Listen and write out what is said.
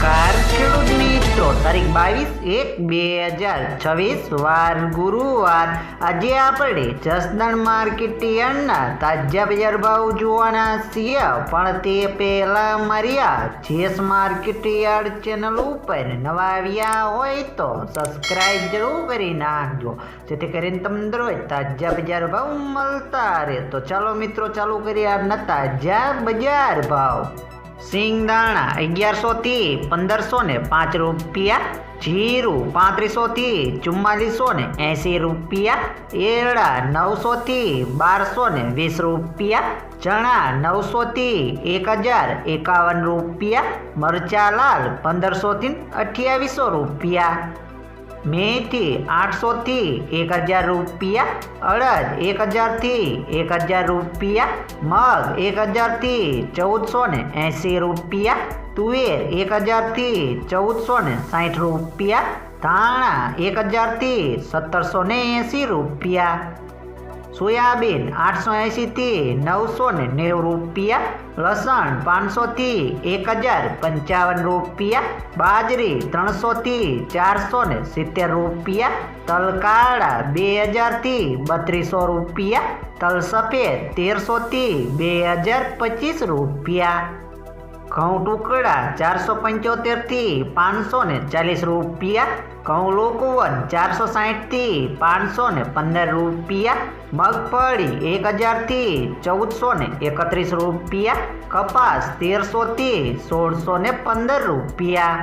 નમસ્કાર ખેડૂત મિત્રો, તારીખ 22/1/2026 વાર ગુરુવાર। આજે આપણે જસદણ માર્કેટ યાર્ડના તાજા બજાર ભાવ જોવાના છીએ, પણ તે પહેલા મારી આ જેસ માર્કેટ યાર્ડ ચેનલ ઉપર નવા આવ્યા હોય તો સબસ્ક્રાઇબ જરૂર કરી નાખજો, જેથી કરીને તમને દરરોજ તાજા બજાર ભાવ મળતા રહે। તો ચાલો મિત્રો, ચાલુ કરીએ આજના તાજા બજાર ભાવ। સિંગદાણા 1100 થી 1505 રૂપિયા, જીરું 3500 થી 4480 રૂપિયા, એરડા 900 થી 1220 રૂપિયા, ચણા 900 થી 1051 રૂપિયા, મરચા લાલ 1500 થી 2800 રૂપિયા, મેથી 800 થી 1000 રૂપિયા, અડદ 1000 થી 1000 રૂપિયા, મગ 1000 થી 1480 રૂપિયા, તુવેર 1000 થી 1460 રૂપિયા, ધાણા 1000 થી 1780 રૂપિયા, સોયાબીન 880 થી 990 રૂપિયા, લસણ 500 થી 1055 રૂપિયા, બાજરી 300 થી 470 રૂપિયા, તલ કાળા 2000 થી 3200 રૂપિયા, તલ સફેદ 1300 થી 2025 રૂપિયા, ઘઉં ટુકડા 475 થી 540 રૂપિયા, ઘઉં લોકવન 460 થી 515 રૂપિયા, મગફળી 1000 થી 1431 રૂપિયા, કપાસ 1300 થી 1615 રૂપિયા।